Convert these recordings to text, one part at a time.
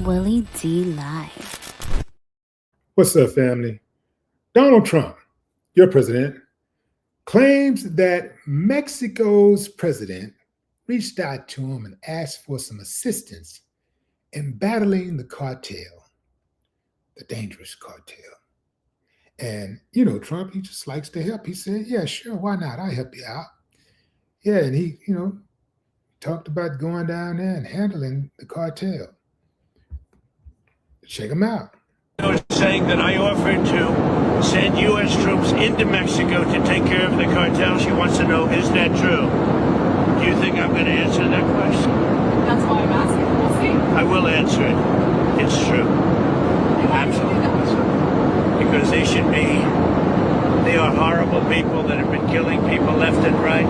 Willie D live. What's up, family? Donald Trump, your president, claims that Mexico's president reached out to him and asked for some assistance in battling the cartel, the dangerous cartel. And, Trump, he just likes to help. He said, yeah, sure, why not? I'll help you out. Yeah, and he, talked about going down there and handling the cartel. Check him out. Saying that I offered to send U.S. troops into Mexico to take care of the cartel. She wants to know, is that true? Do you think I'm going to answer that question? That's why I'm asking. We'll see. I will answer it. It's true. Absolutely. Because they are horrible people that have been killing people left and right,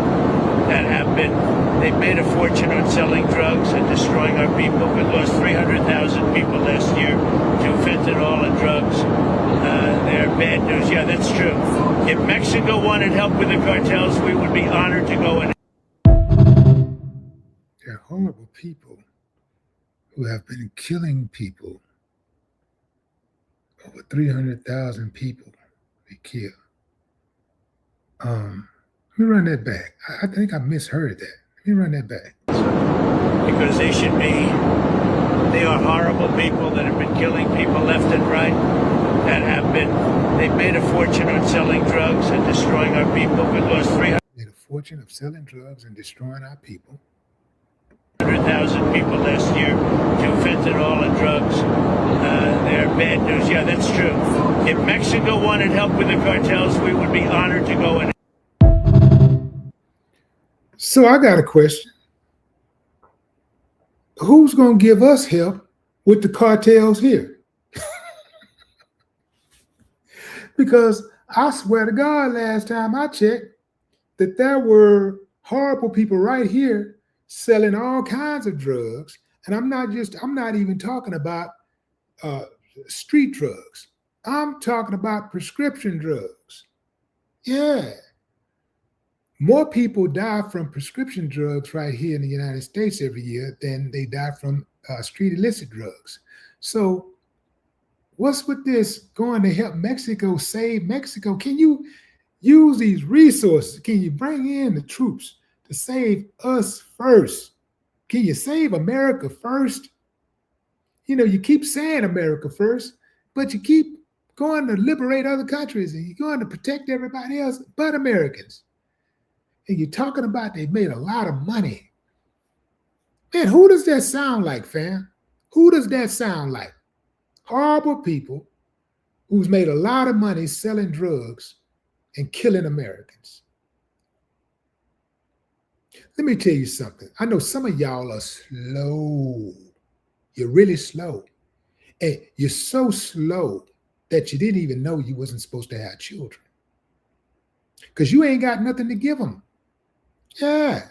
they've made a fortune on selling drugs and destroying our people. We lost 300,000 people last year to fentanyl and drugs. They're bad news. Yeah, that's true. If Mexico wanted help with the cartels, we would be honored to go in. They're horrible people who have been killing people. Over 300,000 people they killed. Let me run that back. I think I misheard that. Let me run that back. Because they are horrible people that have been killing people left and right, they've made a fortune on selling drugs and destroying our people. We lost 300,000 made a fortune of selling drugs and destroying our people. 100,000 people last year to fentanyl and drugs. They're bad news. Yeah, that's true. If Mexico wanted help with the cartels, we would be honored to go in. So I got a question. Who's going to give us help with the cartels here? Because I swear to God, last time I checked, that there were horrible people right here selling all kinds of drugs. And I'm not even talking about street drugs. I'm talking about prescription drugs. Yeah. More people die from prescription drugs right here in the United States every year than they die from street illicit drugs. So what's with this going to help Mexico save Mexico? Can you use these resources? Can you bring in the troops to save us first? Can you save America first? You keep saying America first, but you keep going to liberate other countries and you're going to protect everybody else but Americans. And you're talking about they made a lot of money. Man, who does that sound like, fam? Who does that sound like? Horrible people who's made a lot of money selling drugs and killing Americans. Let me tell you something. I know some of y'all are slow. You're really slow. And you're so slow that you didn't even know you wasn't supposed to have children. Because you ain't got nothing to give them. Yeah.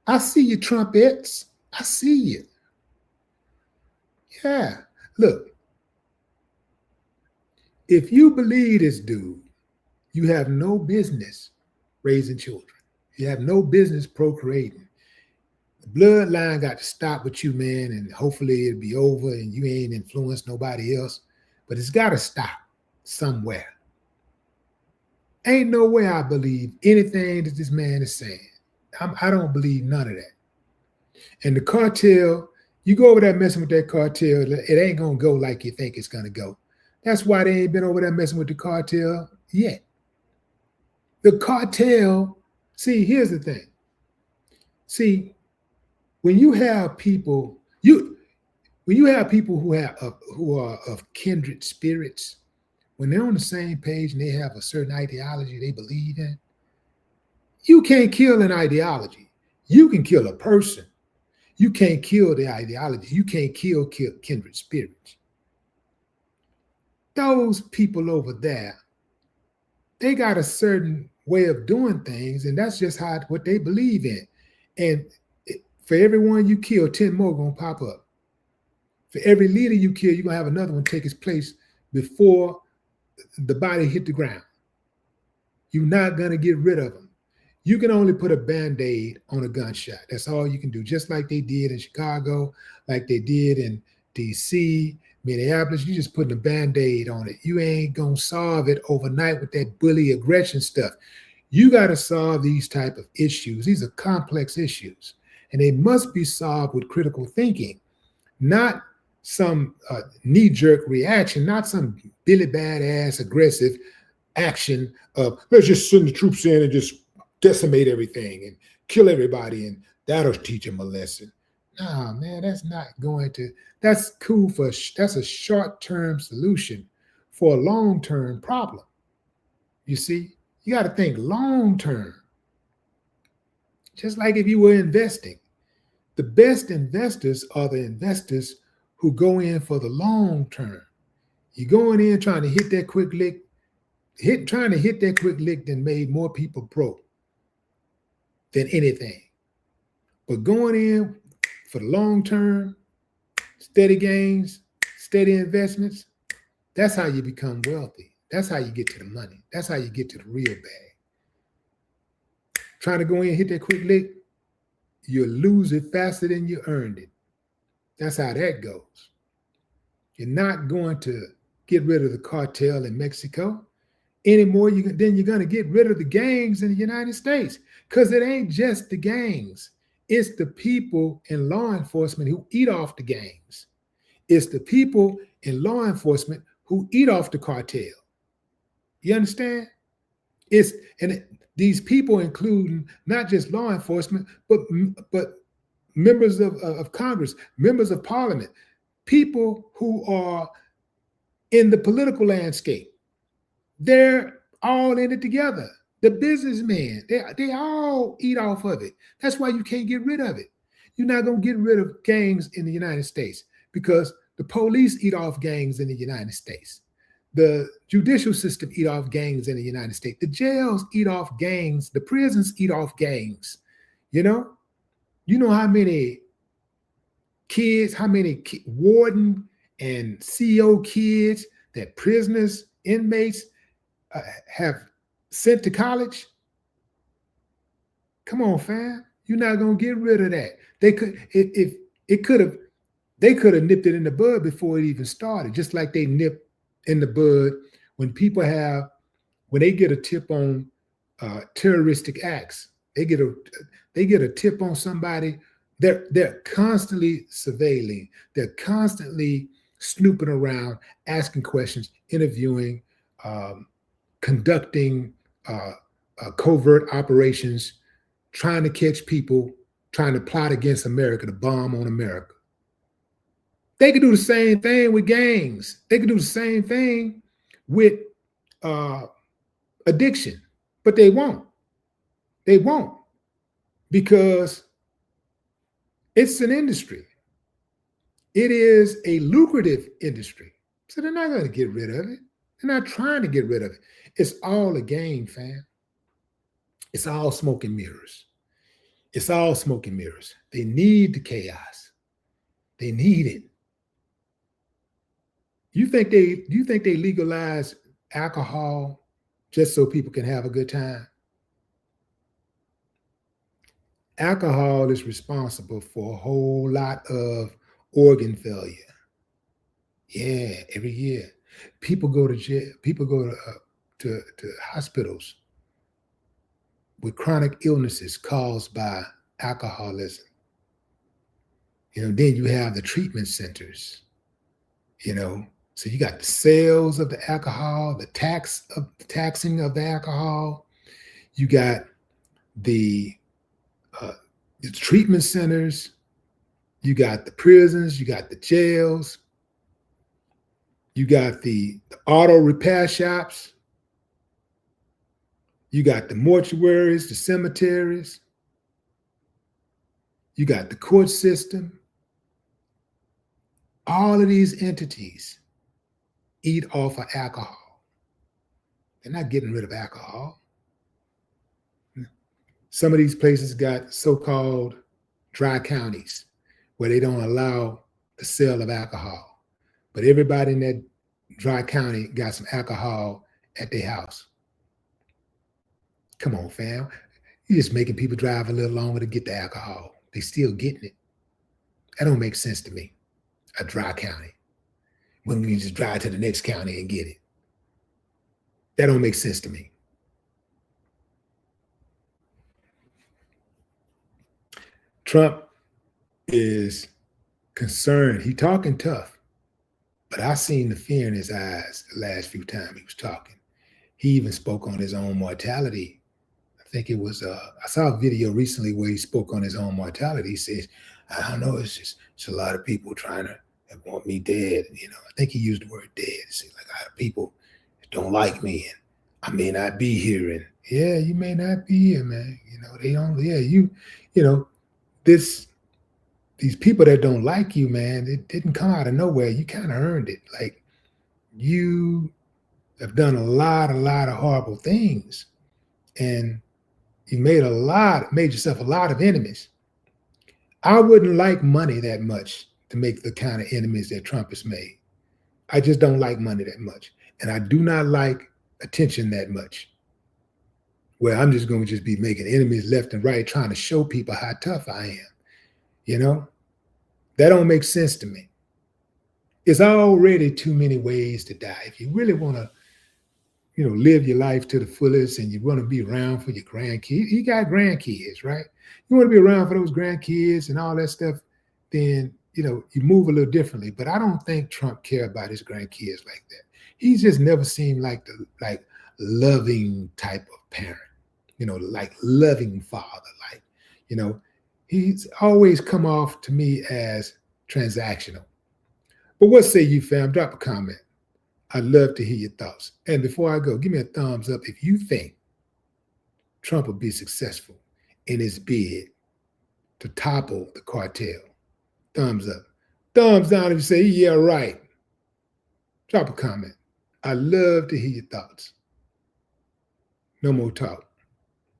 I see you, Trumpets. I see you. Yeah. Look, if you believe this dude, you have no business raising children. You have no business procreating. The bloodline got to stop with you, man, and hopefully it'll be over and you ain't influenced nobody else. But it's got to stop somewhere. Ain't no way I believe anything that this man is saying. I don't believe none of that. And the cartel, you go over there messing with that cartel, it ain't going to go like you think it's going to go. That's why they ain't been over there messing with the cartel yet. The cartel, see, here's the thing. See, when you have people, who are of kindred spirits, when they're on the same page and they have a certain ideology they believe in, you can't kill an ideology. You can kill a person. You can't kill the ideology. You can't kill kindred spirits. Those people over there, they got a certain way of doing things, and that's just what they believe in. And for every one you kill, 10 more gonna pop up. For every leader you kill, you're gonna have another one take its place before the body hit the ground. You're not gonna get rid of them. You can only put a Band-Aid on a gunshot. That's all you can do. Just like they did in Chicago, like they did in DC, Minneapolis, you just putting a Band-Aid on it. You ain't gonna solve it overnight with that bully aggression stuff. You got to solve these type of issues. These are complex issues, and they must be solved with critical thinking, not some knee-jerk reaction, not some Billy Badass aggressive action of let's just send the troops in and just decimate everything and kill everybody, and that'll teach them a lesson. Nah, man, that's not going to. That's cool for. That's a short-term solution for a long-term problem. You see, you got to think long-term. Just like if you were investing, the best investors are the investors who go in for the long term. You're going in trying to hit that quick lick, trying to hit that quick lick that made more people broke than anything. But going in for the long term, steady gains, steady investments, that's how you become wealthy. That's how you get to the money. That's how you get to the real bag. Trying to go in and hit that quick lick, you'll lose it faster than you earned it. That's how that goes. You're not going to get rid of the cartel in Mexico anymore. Then you're going to get rid of the gangs in the United States, because it ain't just the gangs. It's the people in law enforcement who eat off the gangs. It's the people in law enforcement who eat off the cartel. You understand? These people include not just law enforcement, but members of Congress, members of Parliament, people who are in the political landscape. They're all in it together. The businessmen, they all eat off of it. That's why you can't get rid of it. You're not going to get rid of gangs in the United States because the police eat off gangs in the United States. The judicial system eat off gangs in the United States. The jails eat off gangs. The prisons eat off gangs. You know how many kids, warden and CO kids that prisoners, inmates have sent to college? Come on, fam. You're not gonna get rid of that. They could have nipped it in the bud before it even started, just like they nip in the bud when they get a tip on terroristic acts. They get a tip on somebody. They're constantly surveilling. They're constantly snooping around, asking questions, interviewing, conducting covert operations, trying to catch people, trying to plot against America, to bomb on America. They could do the same thing with gangs. They could do the same thing with addiction, but they won't. They won't, because it's an industry. It is a lucrative industry. So they're not going to get rid of it. They're not trying to get rid of it. It's all a game, fam. It's all smoke and mirrors. It's all smoke and mirrors. They need the chaos. They need it. You think they legalize alcohol just so people can have a good time? Alcohol is responsible for a whole lot of organ failure. Yeah, every year. People go to jail. People go to hospitals with chronic illnesses caused by alcoholism. Then you have the treatment centers. So you got the sales of the alcohol, the taxing of the alcohol. You got the treatment centers. You got the prisons. You got the jails. You got the auto repair shops. You got the mortuaries, the cemeteries. You got the court system. All of these entities eat off of alcohol. They're not getting rid of alcohol. Some of these places got so-called dry counties where they don't allow the sale of alcohol. But everybody in that dry county got some alcohol at their house. Come on, fam. You're just making people drive a little longer to get the alcohol. They still getting it. That don't make sense to me. a dry county when we just drive to the next county and get it. That don't make sense to me. Trump is concerned. He talking tough, but I seen the fear in his eyes the last few times he was talking. He even spoke on his own mortality. I think it was, I saw a video recently where he spoke on his own mortality. He says, I don't know, it's a lot of people trying to want me dead. You know, I think he used the word dead. It's like I have people that don't like me and I may not be here. And yeah, you may not be here, man. You know, they don't, yeah, you know, these people that don't like you, man, it didn't come out of nowhere. You kind of earned it. Like you have done a lot of horrible things. And you made yourself a lot of enemies. I wouldn't like money that much to make the kind of enemies that Trump has made. I just don't like money that much. And I do not like attention that much, where I'm just going to just be making enemies left and right, trying to show people how tough I am. You know, that don't make sense to me. It's already too many ways to die. If you really want to, you know, live your life to the fullest and you want to be around for your grandkids, you got grandkids, right? You want to be around for those grandkids and all that stuff, then, you know, you move a little differently. But I don't think Trump cares about his grandkids like that. He's just never seemed like the loving type of parent, you know, like loving father, like, you know, he's always come off to me as transactional. But what say you, fam? Drop a comment. I'd love to hear your thoughts. And before I go, give me a thumbs up if you think Trump will be successful in his bid to topple the cartel. Thumbs up. Thumbs down if you say, yeah, right. Drop a comment. I'd love to hear your thoughts. No more talk.